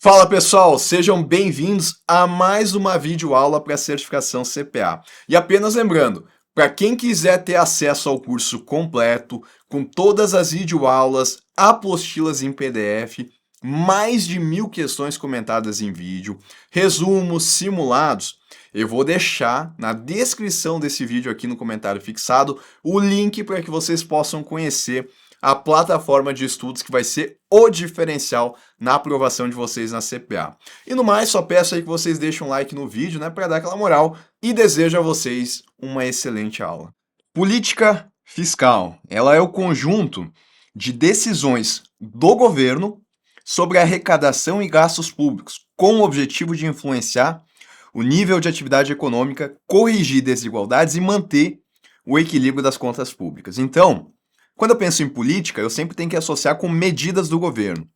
Fala pessoal, sejam bem-vindos a mais uma videoaula para a certificação CPA. E apenas lembrando, para quem quiser ter acesso ao curso completo, com todas as videoaulas, apostilas em PDF, mais de 1000 questões comentadas em vídeo, resumos, simulados, eu vou deixar na descrição desse vídeo aqui no comentário fixado o link para que vocês possam conhecer a plataforma de estudos que vai ser o diferencial na aprovação de vocês na CPA. E no mais, só peço aí que vocês deixem um like no vídeo, né, para dar aquela moral e desejo a vocês uma excelente aula. Política fiscal, ela é o conjunto de decisões do governo sobre arrecadação e gastos públicos, com o objetivo de influenciar o nível de atividade econômica, corrigir desigualdades e manter o equilíbrio das contas públicas. Então, quando eu penso em política, eu sempre tenho que associar com medidas do governo.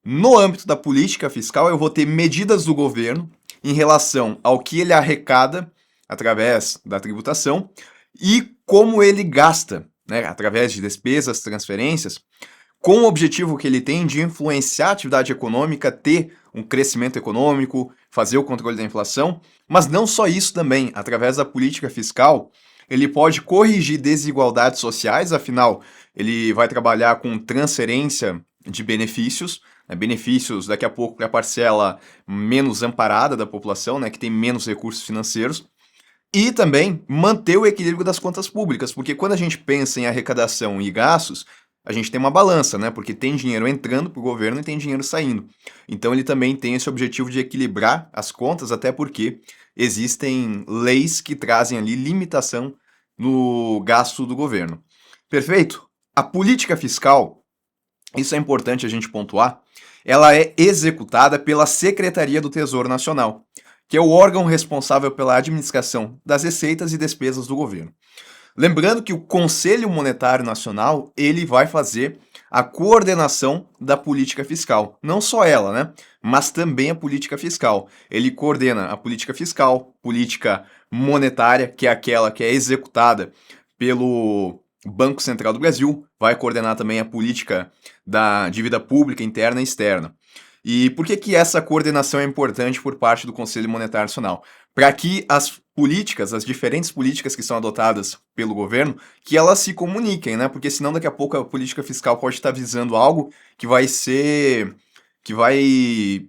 No âmbito da política fiscal, eu vou ter medidas do governo em relação ao que ele arrecada através da tributação e como ele gasta, né, através de despesas, transferências, com o objetivo que ele tem de influenciar a atividade econômica, ter um crescimento econômico, fazer o controle da inflação, mas não só isso também, através da política fiscal, ele pode corrigir desigualdades sociais, afinal, ele vai trabalhar com transferência de benefícios, né, benefícios daqui a pouco para a parcela menos amparada da população, né, que tem menos recursos financeiros, e também manter o equilíbrio das contas públicas, porque quando a gente pensa em arrecadação e gastos, a gente tem uma balança, né? Porque tem dinheiro entrando para o governo e tem dinheiro saindo. Então ele também tem esse objetivo de equilibrar as contas, até porque existem leis que trazem ali limitação no gasto do governo. Perfeito? A política fiscal, isso é importante a gente pontuar, ela é executada pela Secretaria do Tesouro Nacional, que é o órgão responsável pela administração das receitas e despesas do governo. Lembrando que o Conselho Monetário Nacional, ele vai fazer a coordenação da política fiscal. Não só ela, né? Mas também a política fiscal. Ele coordena a política fiscal, política monetária, que é aquela que é executada pelo Banco Central do Brasil, vai coordenar também a política da dívida pública interna e externa. E por que que essa coordenação é importante por parte do Conselho Monetário Nacional? Para que as políticas, as diferentes políticas que são adotadas pelo governo, que elas se comuniquem, né? Porque senão daqui a pouco a política fiscal pode estar visando algo que vai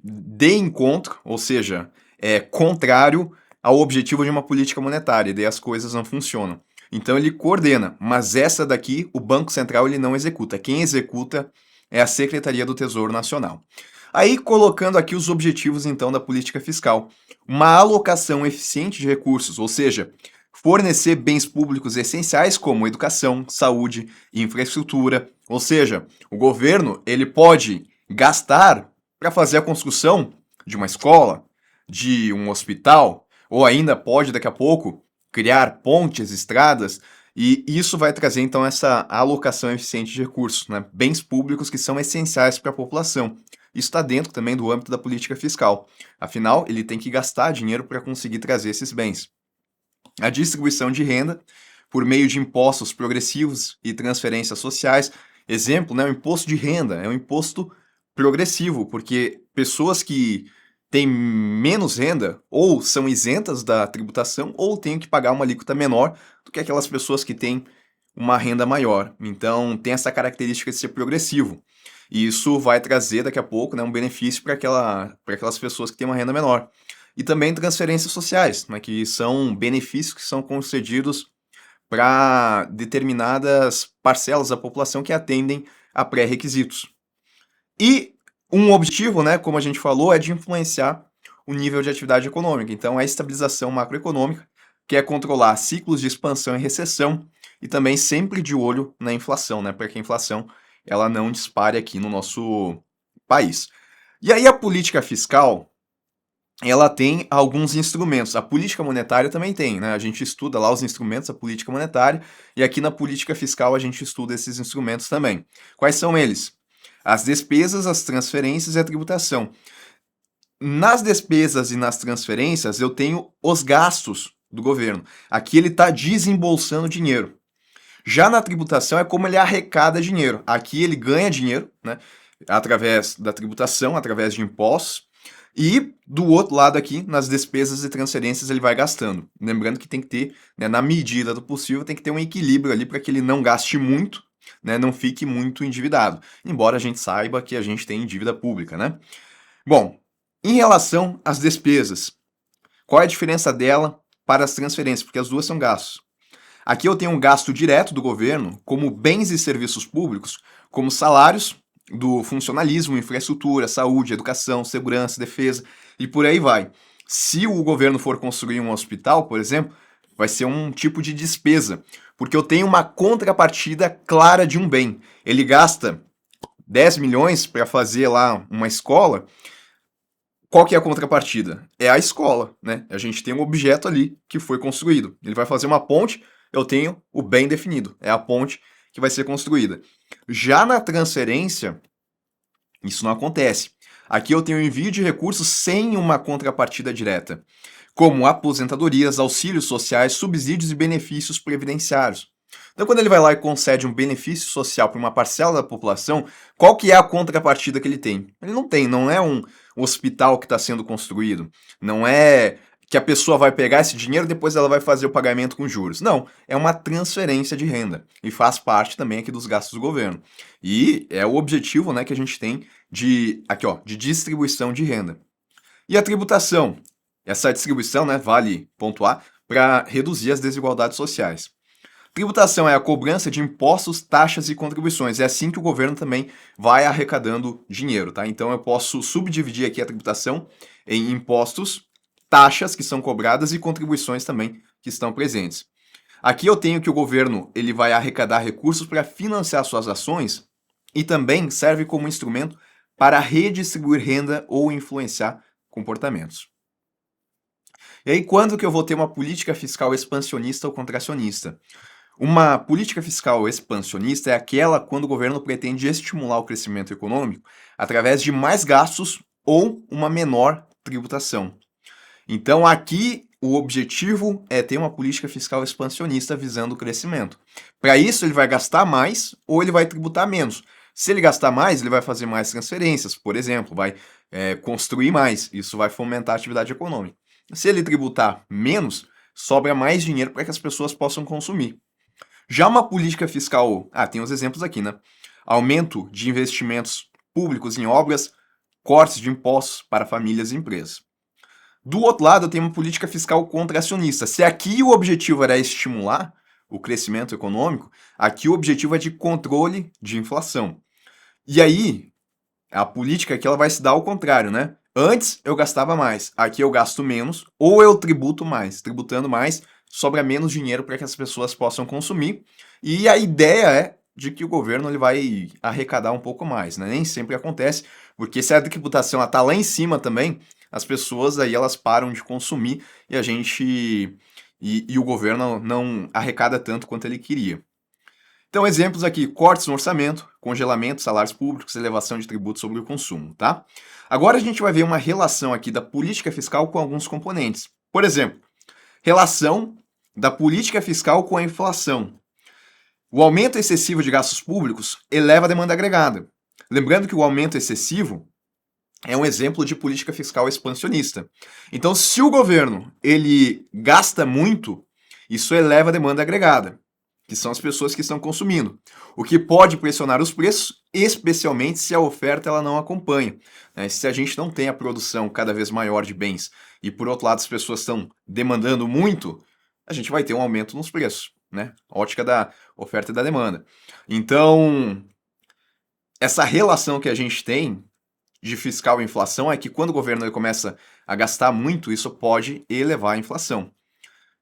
de encontro, ou seja, é contrário ao objetivo de uma política monetária, e daí as coisas não funcionam. Então ele coordena, mas essa daqui, o Banco Central, ele não executa. Quem executa é a Secretaria do Tesouro Nacional. Aí, colocando aqui os objetivos, então, da política fiscal. Uma alocação eficiente de recursos, ou seja, fornecer bens públicos essenciais como educação, saúde e infraestrutura. Ou seja, o governo ele pode gastar para fazer a construção de uma escola, de um hospital, ou ainda pode, daqui a pouco, criar pontes, estradas, e isso vai trazer, então, essa alocação eficiente de recursos, né? Bens públicos que são essenciais para a população. Isso está dentro também do âmbito da política fiscal. Afinal, ele tem que gastar dinheiro para conseguir trazer esses bens. A distribuição de renda por meio de impostos progressivos e transferências sociais. Exemplo, né, o imposto de renda é um imposto progressivo, porque pessoas que têm menos renda ou são isentas da tributação ou têm que pagar uma alíquota menor do que aquelas pessoas que têm uma renda maior. Então, tem essa característica de ser progressivo. E isso vai trazer daqui a pouco, né, um benefício para aquelas pessoas que têm uma renda menor. E também transferências sociais, né, que são benefícios que são concedidos para determinadas parcelas da população que atendem a pré-requisitos. E um objetivo, né, como a gente falou, é de influenciar o nível de atividade econômica. Então, é a estabilização macroeconômica, que é controlar ciclos de expansão e recessão, e também sempre de olho na inflação, né, para que a inflação ela não dispare aqui no nosso país. E aí a política fiscal, ela tem alguns instrumentos. A política monetária também tem, né? A gente estuda lá os instrumentos da política monetária e aqui na política fiscal a gente estuda esses instrumentos também. Quais são eles? As despesas, as transferências e a tributação. Nas despesas e nas transferências eu tenho os gastos do governo. Aqui ele está desembolsando dinheiro. Já na tributação é como ele arrecada dinheiro. Aqui ele ganha dinheiro, né, através da tributação, através de impostos, E do outro lado aqui, nas despesas e transferências, ele vai gastando. Lembrando que tem que ter, né, na medida do possível, tem que ter um equilíbrio ali para que ele não gaste muito, né, não fique muito endividado. Embora a gente saiba que a gente tem dívida pública, né? Bom, em relação às despesas, qual é a diferença dela para as transferências? Porque as duas são gastos. Aqui eu tenho um gasto direto do governo, como bens e serviços públicos, como salários do funcionalismo, infraestrutura, saúde, educação, segurança, defesa e por aí vai. Se o governo for construir um hospital, por exemplo, vai ser um tipo de despesa, porque eu tenho uma contrapartida clara de um bem. Ele gasta 10 milhões para fazer lá uma escola. Qual que é a contrapartida? É a escola, né? A gente tem um objeto ali que foi construído. Ele vai fazer uma ponte, eu tenho o bem definido. É a ponte que vai ser construída. Já na transferência, isso não acontece. Aqui eu tenho envio de recursos sem uma contrapartida direta, como aposentadorias, auxílios sociais, subsídios e benefícios previdenciários. Então, quando ele vai lá e concede um benefício social para uma parcela da população, qual que é a contrapartida que ele tem? Ele não tem, não é um hospital que está sendo construído, não é que a pessoa vai pegar esse dinheiro e depois ela vai fazer o pagamento com juros. Não, é uma transferência de renda e faz parte também aqui dos gastos do governo. E é o objetivo, né, que a gente tem de aqui, ó, de distribuição de renda. E a tributação? Essa distribuição, né, vale pontuar para reduzir as desigualdades sociais. Tributação é a cobrança de impostos, taxas e contribuições. É assim que o governo também vai arrecadando dinheiro, tá? Então eu posso subdividir aqui a tributação em impostos, taxas que são cobradas e contribuições também que estão presentes. Aqui eu tenho que o governo ele vai arrecadar recursos para financiar suas ações e também serve como instrumento para redistribuir renda ou influenciar comportamentos. E aí, quando que eu vou ter uma política fiscal expansionista ou contracionista? Uma política fiscal expansionista é aquela quando o governo pretende estimular o crescimento econômico através de mais gastos ou uma menor tributação. Então, aqui o objetivo é ter uma política fiscal expansionista visando o crescimento. Para isso, ele vai gastar mais ou ele vai tributar menos. Se ele gastar mais, ele vai fazer mais transferências, por exemplo, vai construir mais. Isso vai fomentar a atividade econômica. Se ele tributar menos, sobra mais dinheiro para que as pessoas possam consumir. Já uma política fiscal, tem os exemplos aqui, né? Aumento de investimentos públicos em obras, cortes de impostos para famílias e empresas. Do outro lado, eu tenho uma política fiscal contracionista. Se aqui o objetivo era estimular o crescimento econômico, aqui o objetivo é de controle de inflação. E aí, a política aqui ela vai se dar ao contrário, né? Antes eu gastava mais, aqui eu gasto menos, ou eu tributo mais. Tributando mais, sobra menos dinheiro para que as pessoas possam consumir. E a ideia é de que o governo ele vai arrecadar um pouco mais, né? Nem sempre acontece, porque se a tributação está lá em cima também, as pessoas aí elas param de consumir e a gente e o governo não arrecada tanto quanto ele queria. Então, exemplos aqui: cortes no orçamento, congelamento de salários públicos, elevação de tributos sobre o consumo, tá? Agora a gente vai ver uma relação aqui da política fiscal com alguns componentes. Por exemplo, relação da política fiscal com a inflação. O aumento excessivo de gastos públicos eleva a demanda agregada. Lembrando que o aumento excessivo é um exemplo de política fiscal expansionista. Então, se o governo ele gasta muito, isso eleva a demanda agregada, que são as pessoas que estão consumindo, o que pode pressionar os preços, especialmente se a oferta ela não acompanha. Né? Se a gente não tem a produção cada vez maior de bens e, por outro lado, as pessoas estão demandando muito, a gente vai ter um aumento nos preços, né? Ótica da oferta e da demanda. Então, essa relação que a gente tem de fiscal e inflação é que quando o governo ele começa a gastar muito, isso pode elevar a inflação.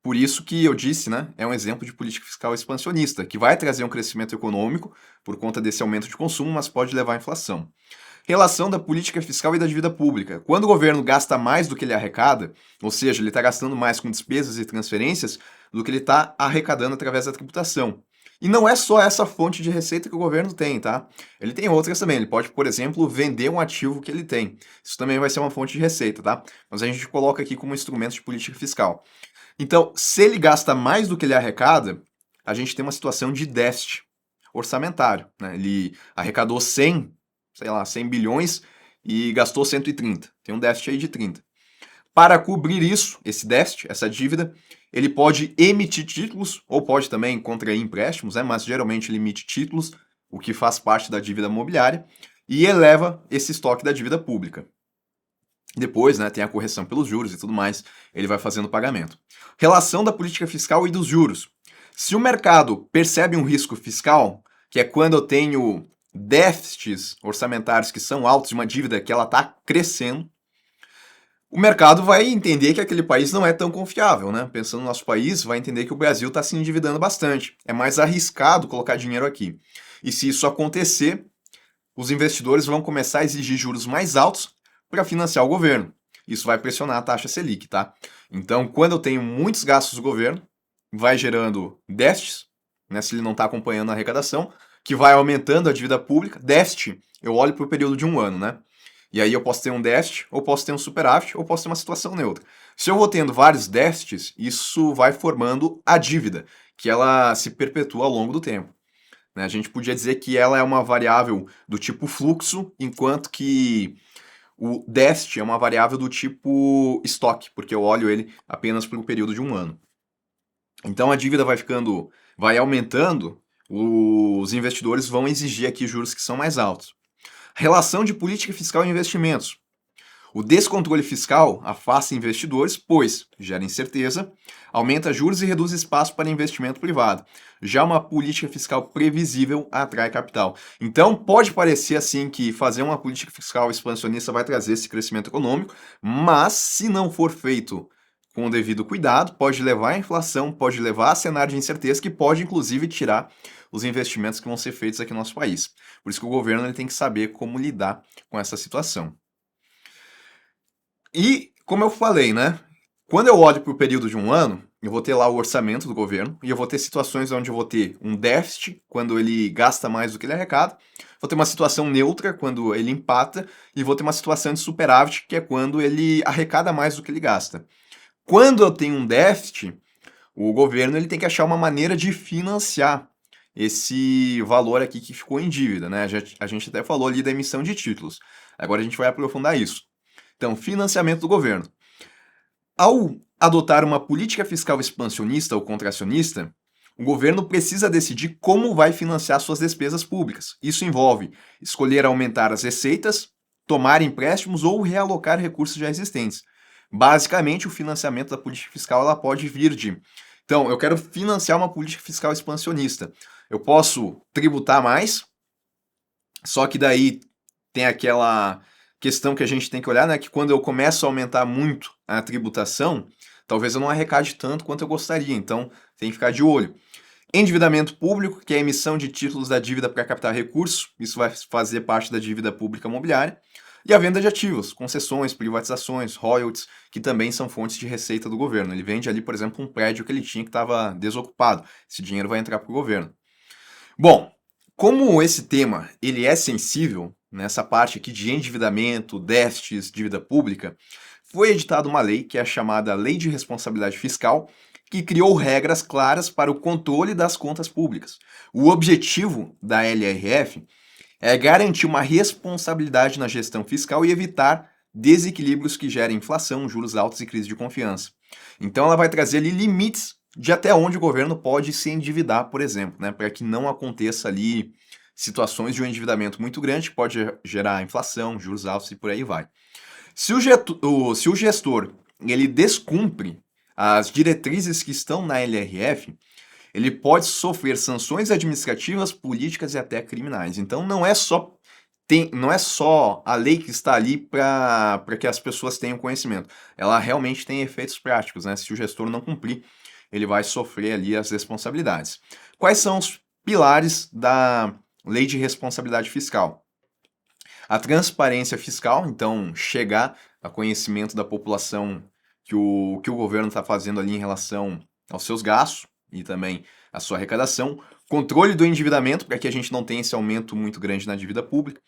Por isso que eu disse, né, é um exemplo de política fiscal expansionista, que vai trazer um crescimento econômico por conta desse aumento de consumo, mas pode levar à inflação. Relação da política fiscal e da dívida pública. Quando o governo gasta mais do que ele arrecada, ou seja, ele está gastando mais com despesas e transferências do que ele está arrecadando através da tributação. E não é só essa fonte de receita que o governo tem, tá? Ele tem outras também. Ele pode, por exemplo, vender um ativo que ele tem. Isso também vai ser uma fonte de receita, tá? Mas a gente coloca aqui como instrumento de política fiscal. Então, se ele gasta mais do que ele arrecada, a gente tem uma situação de déficit orçamentário, né? Ele arrecadou 100 bilhões e gastou 130. Tem um déficit aí de 30. Para cobrir isso, esse déficit, essa dívida, ele pode emitir títulos ou pode também contrair empréstimos, né? Mas geralmente ele emite títulos, o que faz parte da dívida mobiliária, e eleva esse estoque da dívida pública. Depois, né, tem a correção pelos juros e tudo mais, ele vai fazendo o pagamento. Relação da política fiscal e dos juros. Se o mercado percebe um risco fiscal, que é quando eu tenho déficits orçamentários que são altos de uma dívida que ela está crescendo, o mercado vai entender que aquele país não é tão confiável, né? Pensando no nosso país, vai entender que o Brasil está se endividando bastante. É mais arriscado colocar dinheiro aqui. E se isso acontecer, os investidores vão começar a exigir juros mais altos para financiar o governo. Isso vai pressionar a taxa Selic, tá? Então, quando eu tenho muitos gastos do governo, vai gerando déficits, né? Se ele não está acompanhando a arrecadação, que vai aumentando a dívida pública. Déficit, eu olho para o período de um ano, né? E aí eu posso ter um déficit, ou posso ter um superávit, ou posso ter uma situação neutra. Se eu vou tendo vários déficits, isso vai formando a dívida, que ela se perpetua ao longo do tempo. Né? A gente podia dizer que ela é uma variável do tipo fluxo, enquanto que o déficit é uma variável do tipo estoque, porque eu olho ele apenas por um período de um ano. Então a dívida vai aumentando, os investidores vão exigir aqui juros que são mais altos. Relação de política fiscal e investimentos. O descontrole fiscal afasta investidores, pois gera incerteza, aumenta juros e reduz espaço para investimento privado. Já uma política fiscal previsível atrai capital. Então, pode parecer assim que fazer uma política fiscal expansionista vai trazer esse crescimento econômico, mas se não for feito com o devido cuidado, pode levar à inflação, pode levar a cenário de incerteza que pode inclusive tirar os investimentos que vão ser feitos aqui no nosso país. Por isso que o governo ele tem que saber como lidar com essa situação. E, como eu falei, né? Quando eu olho para o período de um ano, eu vou ter lá o orçamento do governo e eu vou ter situações onde eu vou ter um déficit, quando ele gasta mais do que ele arrecada, vou ter uma situação neutra, quando ele empata, e vou ter uma situação de superávit, que é quando ele arrecada mais do que ele gasta. Quando eu tenho um déficit, o governo ele tem que achar uma maneira de financiar esse valor aqui que ficou em dívida, né? A gente até falou ali da emissão de títulos. Agora a gente vai aprofundar isso. Então, financiamento do governo. Ao adotar uma política fiscal expansionista ou contracionista, o governo precisa decidir como vai financiar suas despesas públicas. Isso envolve escolher aumentar as receitas, tomar empréstimos ou realocar recursos já existentes. Basicamente, o financiamento da política fiscal ela pode vir de. Então, eu quero financiar uma política fiscal expansionista. Eu posso tributar mais, só que daí tem aquela questão que a gente tem que olhar, né? Que quando eu começo a aumentar muito a tributação, talvez eu não arrecade tanto quanto eu gostaria. Então, tem que ficar de olho. Endividamento público, que é a emissão de títulos da dívida para captar recursos. Isso vai fazer parte da dívida pública mobiliária. E a venda de ativos, concessões, privatizações, royalties, que também são fontes de receita do governo. Ele vende ali, por exemplo, um prédio que ele tinha que estava desocupado. Esse dinheiro vai entrar para o governo. Bom, como esse tema ele é sensível, nessa parte aqui de endividamento, déficits, dívida pública, foi editada uma lei, que é a chamada Lei de Responsabilidade Fiscal, que criou regras claras para o controle das contas públicas. O objetivo da LRF é garantir uma responsabilidade na gestão fiscal e evitar desequilíbrios que gerem inflação, juros altos e crise de confiança. Então ela vai trazer ali limites de até onde o governo pode se endividar, por exemplo, né, para que não aconteça ali situações de um endividamento muito grande, que pode gerar inflação, juros altos e por aí vai. Se o gestor ele descumpre as diretrizes que estão na LRF, ele pode sofrer sanções administrativas, políticas e até criminais. Então não é só a lei que está ali para que as pessoas tenham conhecimento. Ela realmente tem efeitos práticos, né? Se o gestor não cumprir, ele vai sofrer ali as responsabilidades. Quais são os pilares da Lei de Responsabilidade Fiscal? A transparência fiscal, então chegar a conhecimento da população que o governo está fazendo ali em relação aos seus gastos e também a sua arrecadação. Controle do endividamento, para que a gente não tenha esse aumento muito grande na dívida pública.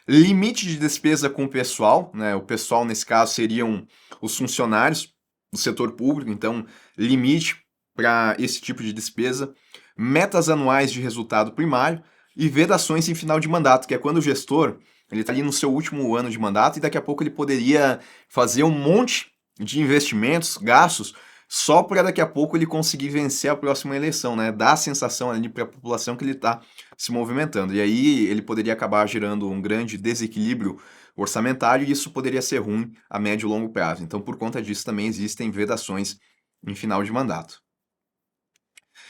Limite de despesa com o pessoal, né? O pessoal, nesse caso, seriam os funcionários do setor público, então limite para esse tipo de despesa. Metas anuais de resultado primário e vedações em final de mandato, que é quando o gestor Ele está ali no seu último ano de mandato e daqui a pouco ele poderia fazer um monte de investimentos, gastos, só para daqui a pouco ele conseguir vencer a próxima eleição, né? Dar a sensação ali para a população que ele está se movimentando. E aí ele poderia acabar gerando um grande desequilíbrio orçamentário e isso poderia ser ruim a médio e longo prazo. Então, por conta disso, também existem vedações em final de mandato.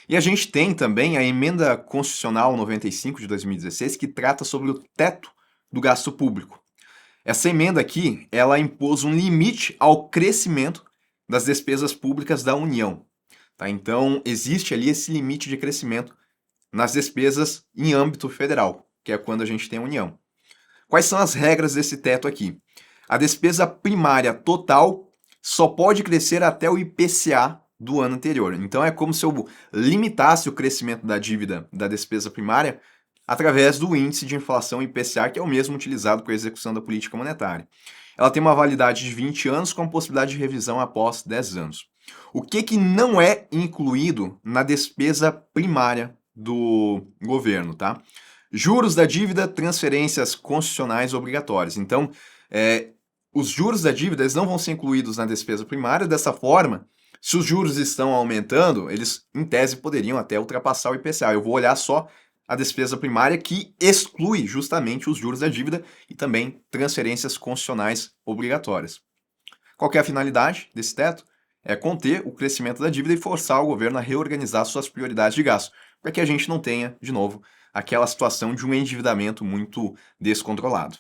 E a gente tem também a Emenda Constitucional 95 de 2016, que trata sobre o teto do gasto público. Essa emenda aqui, ela impôs um limite ao crescimento das despesas públicas da União. Tá? Então, existe ali esse limite de crescimento nas despesas em âmbito federal, que é quando a gente tem a União. Quais são as regras desse teto aqui? A despesa primária total só pode crescer até o IPCA do ano anterior. Então é como se eu limitasse o crescimento da dívida da despesa primária através do índice de inflação IPCA, que é o mesmo utilizado para a execução da política monetária. Ela tem uma validade de 20 anos com a possibilidade de revisão após 10 anos. O que não é incluído na despesa primária do governo, tá? Juros da dívida, transferências constitucionais obrigatórias. Então, os juros da dívida eles não vão ser incluídos na despesa primária. Dessa forma, se os juros estão aumentando, eles, em tese, poderiam até ultrapassar o IPCA. Eu vou olhar só a despesa primária que exclui justamente os juros da dívida e também transferências constitucionais obrigatórias. Qual que é a finalidade desse teto? É conter o crescimento da dívida e forçar o governo a reorganizar suas prioridades de gasto, para que a gente não tenha, de novo, aquela situação de um endividamento muito descontrolado.